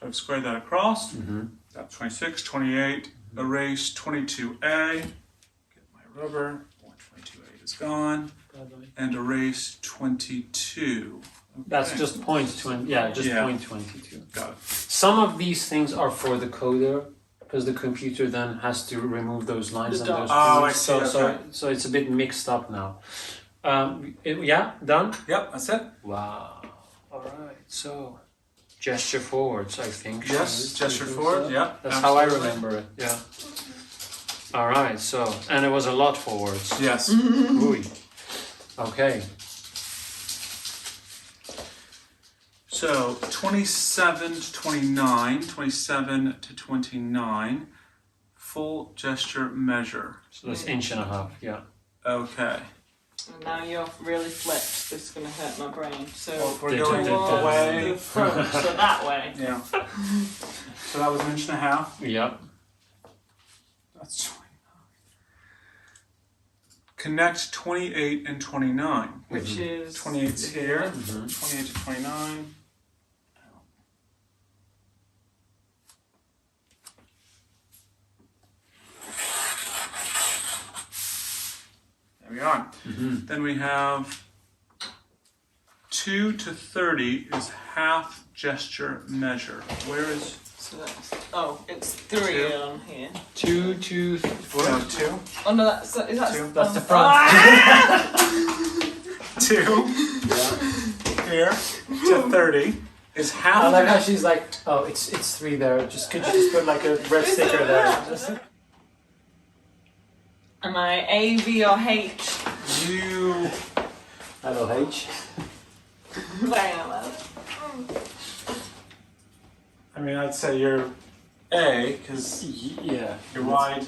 So I've squared that across. That's 26, 28, erase 22A. Get my rubber. 22A is gone. And erase 22. Okay. That's just point 20. Yeah, just point 22. Got it. Some of these things are for the coder, because the computer then has to remove those lines and those points. I see. So it's a bit mixed up now. Yeah, done? Yep, that's it. Wow. All right. So gesture forwards, I think. Yes, gesture forward. Yeah, that's how I remember it. Yeah. All right. So, and it was a lot forwards. Yes. Ooh. Okay. So 27 to 29, 27 to 29, full gesture measure. So that's inch and a half. Yeah. Okay. And now you're really flipped. This is going to hurt my brain. So We're going away. The front, so that way. Yeah. So that was an inch and a half. Yep. That's 29. Connect 28 and 29. Which is 28's here. 28 to 29. There we are. Then we have 2 to 30 is half gesture measure. Where is... So that's... Oh, it's 3 Two. on here. 2 to 4. No, 2. Oh no, is that... Two. That's the front. 2 here to 30 is half. I like how she's like, oh, it's 3 there. Just could you just put like a red sticker there? Am I A, B, or H? You... Hello, H. I mean, I'd say you're A, because Yeah. you're wide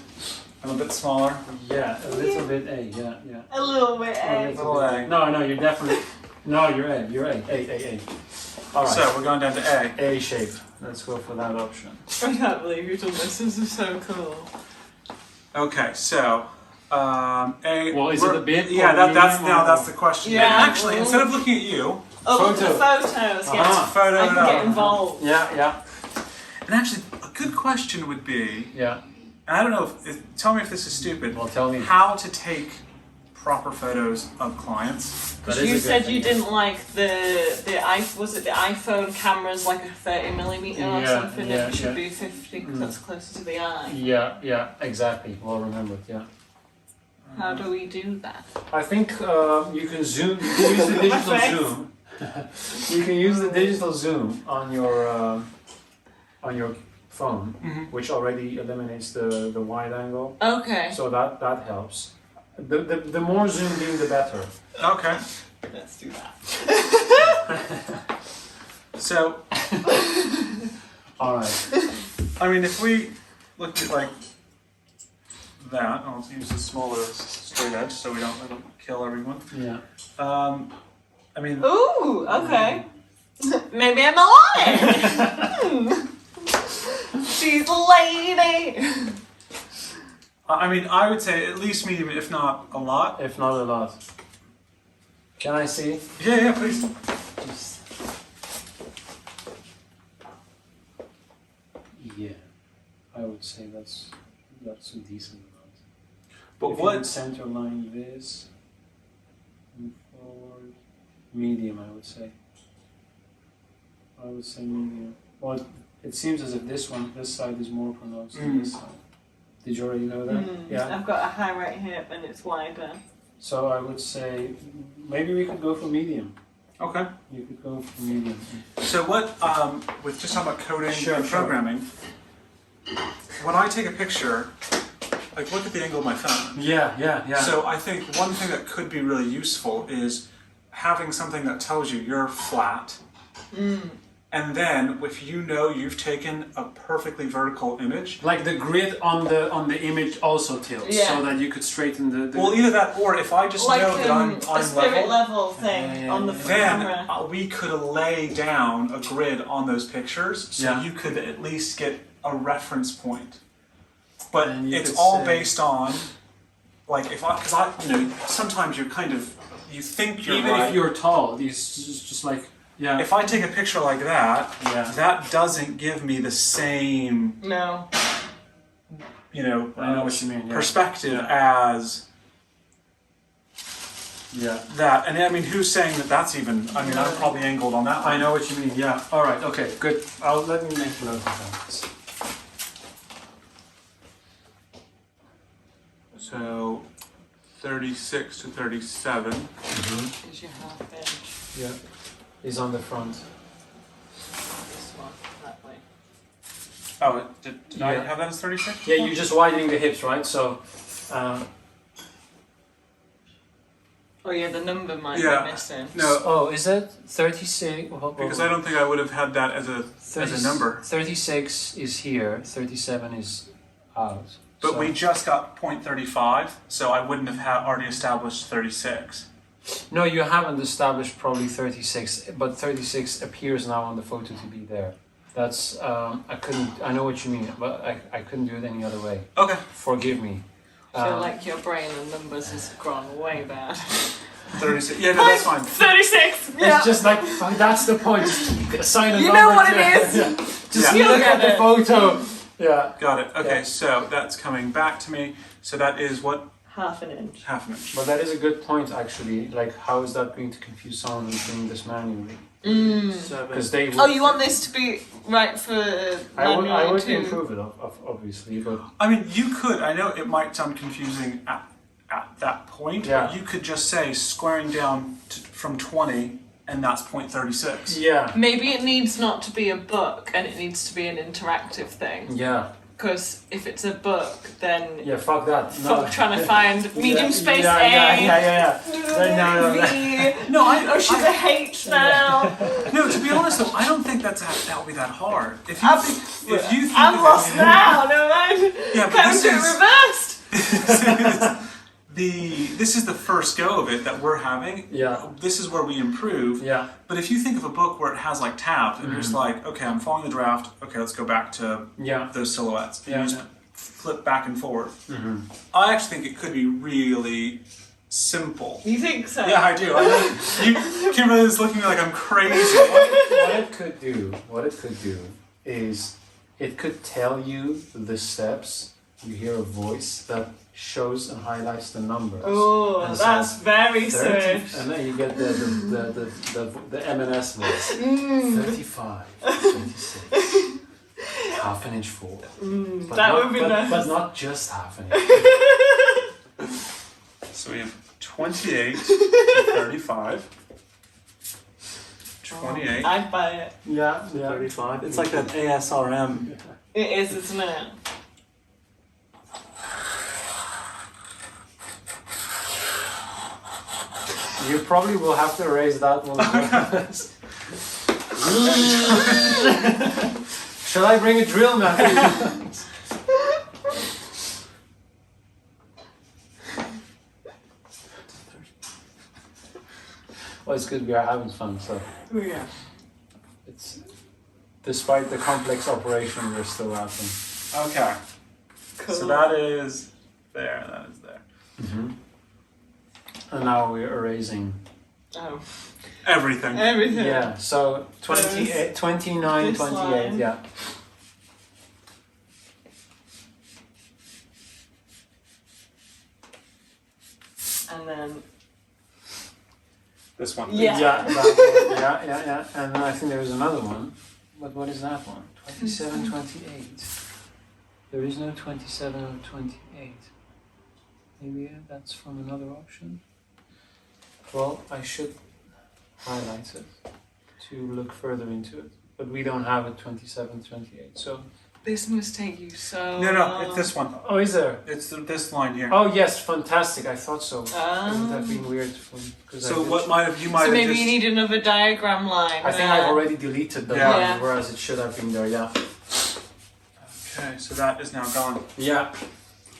and a bit smaller. Yeah, a little bit A. Yeah. A little bit A. Little A. No, you're definitely. No, you're A. You're A. All right. So we're going down to A. A shape. Let's go for that option. I can't believe you've done this. This is so cool. Okay, so A. Well, is it a bit? Yeah, or that's medium, or- that's the question. Yeah. Actually, instead of looking at you, Oh, Photo. the photos. Yeah. photo I it can up. get involved. Yeah. And actually, a good question would be, Yeah. and I don't know if tell me if this is stupid. Well, tell me. How to take proper photos of clients. That Because is a you good said thing. you didn't like was it the iPhone cameras like a 30mm or Yeah, something? yeah, It should yeah. be 50 because that's closer to the eye. Yeah. Exactly. Well remembered. Yeah. How do we do that? I think you can zoom. You can use the digital Thanks. zoom. You can use the digital zoom on your phone, which already eliminates the wide angle. Okay. So that helps. The more zoomed in, the better. Okay. Let's do that. So, All right. I mean, if we look at like that, I'll use a smaller straight edge so we don't kill everyone. Yeah. I mean, Ooh, okay. Maybe I'm a lion. She's a lady. I mean, I would say at least medium, if not a lot. If not a lot. Can I see? Yeah, please. Just... Yeah. I would say that's a decent amount. But If you what? would center line this, move forward, medium. I would say medium. Well, it seems as if this side is more pronounced than this side. Did you already know that? Yeah. I've got a high right hip and it's wider. So I would say maybe we could go for medium. Okay. You could go for medium. So what? With just talking about coding Sure, and sure. programming, when I take a picture, like look at the angle of my phone. Yeah. So I think one thing that could be really useful is having something that tells you you're flat. And then, if you know you've taken a perfectly vertical image, Like the grid on the image also tilts, Yeah. so that you could straighten the. well, either that or if I just Like know that I'm a spirit level, level thing Yeah, on the then camera. we could lay down a grid on those pictures, so Yeah. you could at least get a reference point. But And you it's could all say- based on, like, because I, sometimes you're kind of, you think you're Even right. if you're tall, it's just like Yeah. If I take a picture like that, Yeah. that doesn't give me the same, No. you know, I know what you mean. Yeah. perspective as Yeah. that. And I mean, who's saying that that's even? I mean, I'm probably angled on that one. I know what you mean. Yeah. All right. Okay. Good. Let me make a note of that. So 36 to 37. Is your half inch. Yeah. Is on the front. This one, that way. Oh, did I Yeah. have that as 36? Yeah. You're just widening the hips, right? So. Oh yeah, the number might Yeah. be missing. No, Oh, is it 36? because I don't think I would have had that as a number. 36 is here. 37 is out. But So- we just got 0.35, so I wouldn't have already established 36. No, you haven't established probably 36, but 36 appears now on the photo to be there. That's I know what you mean, but I couldn't do it any other way. Okay. Forgive me. I feel like your brain and numbers has gone way bad. 36. Yeah, no, that's fine. 36! Yeah. It's just like that's the point. Just assign a You number know what to it is. Yeah. Just Yeah. look You'll at get the it. photo. Yeah. Got it. Okay, Yeah. so that's coming back to me. So that is what? Half an inch. Half an inch. But that is a good point actually. Like, how is that going to confuse someone who's doing this manually? Because they would. Oh, you want this to be right for I would too? improve it, obviously, but I mean, you could. I know it might sound confusing at that point, Yeah. but you could just say squaring down from 20, and that's 0.36. yeah, Maybe it needs not to be a book and it needs to be an interactive thing. yeah, Because if it's a book, then yeah. Fuck that. fuck trying to find medium space yeah, A. Yeah. No. V. No, Oh, she's a H now. No, to be honest though, I don't think that would be that hard. If you think I'm of lost it, now. Never mind. Yeah, but Can't this do it is- reversed. this is the first go of it that we're having. Yeah. This is where we improve. Yeah. But if you think of a book where it has like tabs and you're just like, okay, I'm following the draft. Okay, let's go back to Yeah. those silhouettes. And Yeah. you just flip back and forth. Mm-hmm. I actually think it could be really simple. You think so? Yeah, I do. I know. Kimberly is looking at me like I'm crazy. What it could do is it could tell you the steps. You hear a voice that shows and highlights the numbers. Oh, And that's says very 30, Swish. and then you get the M&S voice. 35, 26, half an inch forward. But That not, would be but, nice. but not just half an inch. So we have 28 to 35. 28. I'd buy it. Yeah, 35. It's like that ASRM. It is, isn't it? You probably will have to erase that one. Shall I bring a drill man? Well, it's good we are having fun, so Oh, yeah. it's despite the complex operation we're still having. Okay. Cool. So that is there, that is there. And now we're erasing. Oh. Everything. Everything. Yeah, so 28, 29, This 28, line. yeah. And then. This one. Yeah. Yeah, that one. Yeah. And then I think there is another one. But what is that one? 27, 28. There is no 27 or 28. Maybe that's from another option. Well, I should highlight it to look further into it. But we don't have a 27, 28. So. This must take you so No, long. it's this one. Oh, is there? It's this line here. Oh, yes, fantastic. I thought so. It would have Um, been weird. Because So what might have you might so have maybe just you need another diagram line. I think I've already deleted the Yeah. line, Yeah. whereas it should have been there, yeah. Okay, so that is now gone. Yeah.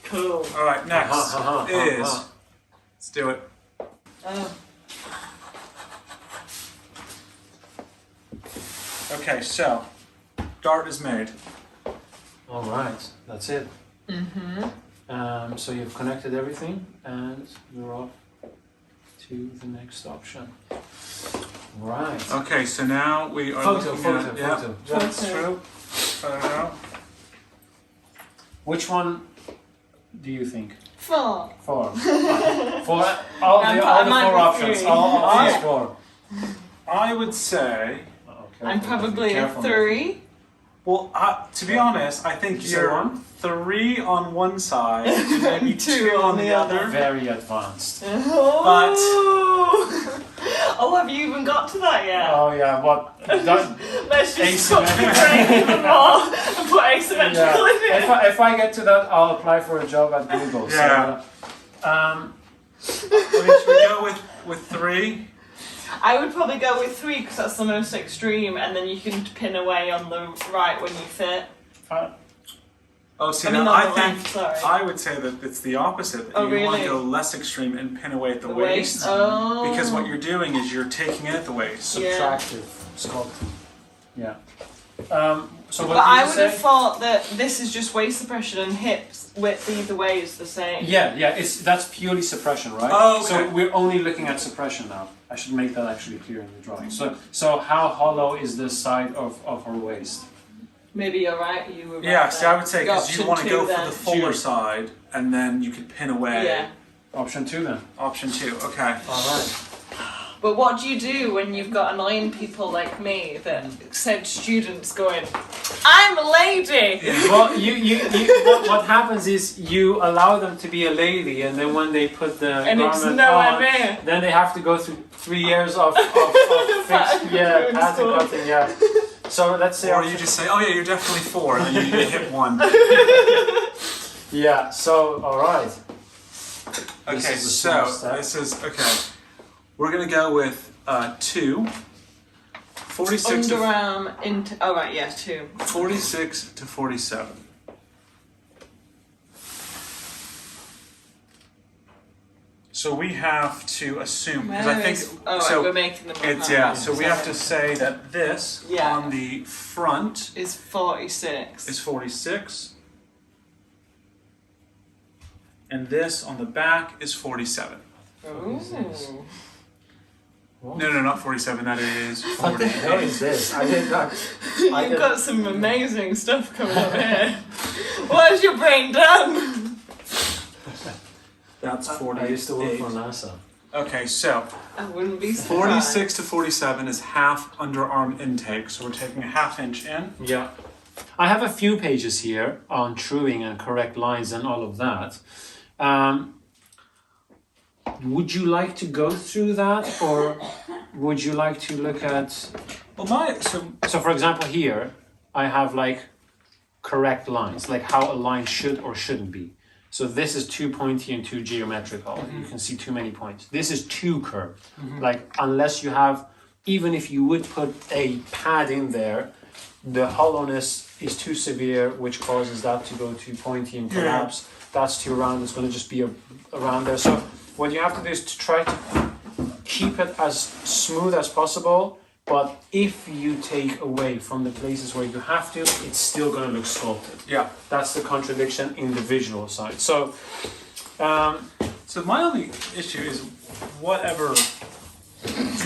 Cool. Alright, next is let's do it. Oh. Okay, so dart is made. All right, that's it. Mm-hmm. So you've connected everything, and you're off to the next option. Right. Okay, so now we are Photo. Yeah, that's true. Photo. Which one do you think? 4. 4. For all the might 4 be options. 3. All Oh, these yeah. 4. I would say. I'm probably a 3. Well, to be honest, I think Did you say you're 1? 3 on one side, and maybe 2 on the other. Very advanced. Oh, have you even got to that yet? Oh yeah, what? Let's just cut the brain even more and put asymmetrical in it. If I get to that, I'll apply for a job at Google. Yeah. So, Should we go with 3? I would probably go with 3 because that's the most extreme, and then you can pin away on the right when you fit. Oh, see, I mean, now on I the think left, sorry. I would say that it's the opposite. That Oh, you want really? to go less extreme and pin away at the The waist. Oh. Because what you're doing is you're taking it at the waist. Yeah. subtractive sculpting. Yeah. So what But did I you would say? have thought that this is just waist suppression and hips width either way is the same. Yeah, that's purely suppression, right? Oh, okay. So we're only looking at suppression now. I should make that actually clear in the drawing. So how hollow is this side of her waist? Maybe you're right, you were right. Yeah, see, I would say Go because you option want to go 2 for then. the fuller 2. side, and then you could pin away. Yeah. Option 2 then. Option 2. Okay. All right. But what do you do when you've got annoying people like me that said students going, I'm a lady! Well, what happens is you allow them to be a lady, and then when they put the And it's garment nowhere on, near. then they have to go through 3 years of fixed, Pattern pattern school. cutting, yeah. So let's say, Or you just say, oh yeah, you're definitely 4, and then you hit 1. yeah. So all right. Okay, is a so small step. this is okay. We're gonna go with 2. 46 to Underarm into. Oh, right, yeah, 2. 46 to 47. So we have to assume because I think Oh, so. right, we're making them It's up. So we have to say that this Yeah. on the front Is 46. is 46, and this on the back is 47. Ooh. No, not 47. That is What the hell 48. is this? I did not. You've got some amazing stuff coming up here. What has your brain done? That's I used to work 48. for NASA. Okay, so I wouldn't be surprised. 46 to 47 is half underarm intake. So we're taking a ½ inch in. Yeah. I have a few pages here on truing and correct lines and all of that. Would you like to go through that, or would you like to look at? Well, So, for example, here I have like correct lines, like how a line should or shouldn't be. So this is too pointy and too geometrical. You can see too many points. This is too curved. Like unless you have, even if you would put a pad in there, the hollowness is too severe, which causes that to go too pointy and collapse. That's too round. It's going to just be around there. So what you have to do is to try to keep it as smooth as possible. But if you take away from the places where you have to, it's still going to look sculpted. yeah. That's the contradiction in the visual side. So, So my only issue is whatever.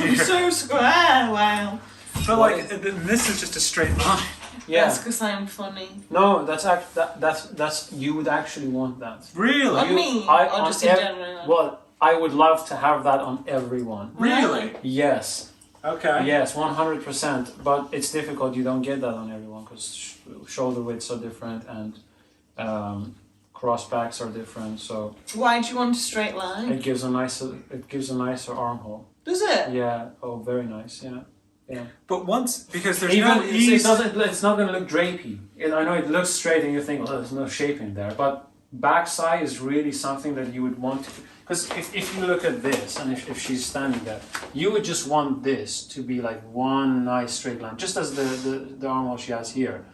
You're so square, wow. But like this is just a straight line. yeah. That's because I'm funny. No, that's you would actually want that. Really? On me, or on just in general? Well, I would love to have that on everyone. Really? Yes. Okay. Yes, 100%. But it's difficult. You don't get that on everyone because shoulder widths are different and cross backs are different. So Why do you want a straight line? it gives a nicer armhole. Does it? Yeah. Oh, very nice. Yeah. Yeah. But once because there's Even no ease. it's not going to look drapey. I know it looks straight and you think, oh, there's no shape in there. But backside is really something that you would want to. Because if you look at this and if she's standing there, you would just want this to be like one nice straight line, just as the armhole she has here.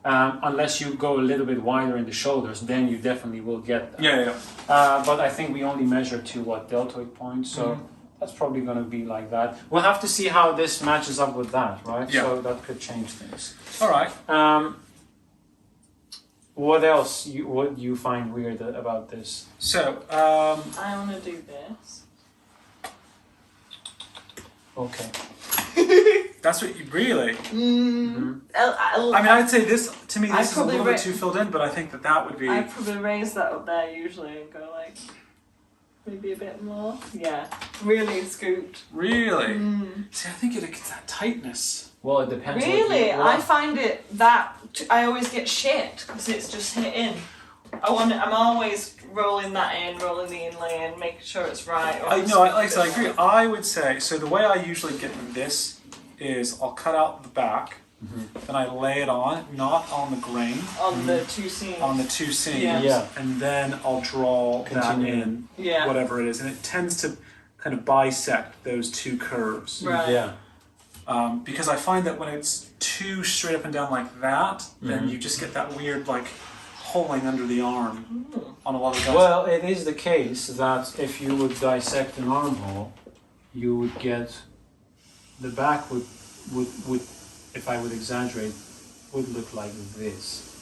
Unless you go a little bit wider in the shoulders, then you definitely will get that. Yeah. But I think we only measure to deltoid points, so that's probably going to be like that. We'll have to see how this matches up with that, right? Yeah. So that could change things. All right. What else would you find weird about this? So I want to do this. Okay. That's what you really. I I mean, I'd say this to me. I'd This is a little probably bit too filled in, but I think that would be. I'd probably raise that up there usually and go like maybe a bit more. Yeah, really scooped. Really? See, I think it gets that tightness. Well, it depends. Really, I find it that I always get shit because it's just hit in. I'm always rolling that in, rolling the inlay in, making sure it's right. I agree. I would say so. The way I usually get this is I'll cut out the back, then I lay it on, not on the grain, on the two seams. on the two seams, Yeah. and then I'll draw that in, whatever it is, and it tends to kind of bisect those two curves. Right. Yeah. Because I find that when it's too straight up and down like that, then you just get that weird like holing under the arm on a lot of guys. Well, it is the case that if you would dissect an armhole, you would get the back would if I would exaggerate, would look like this.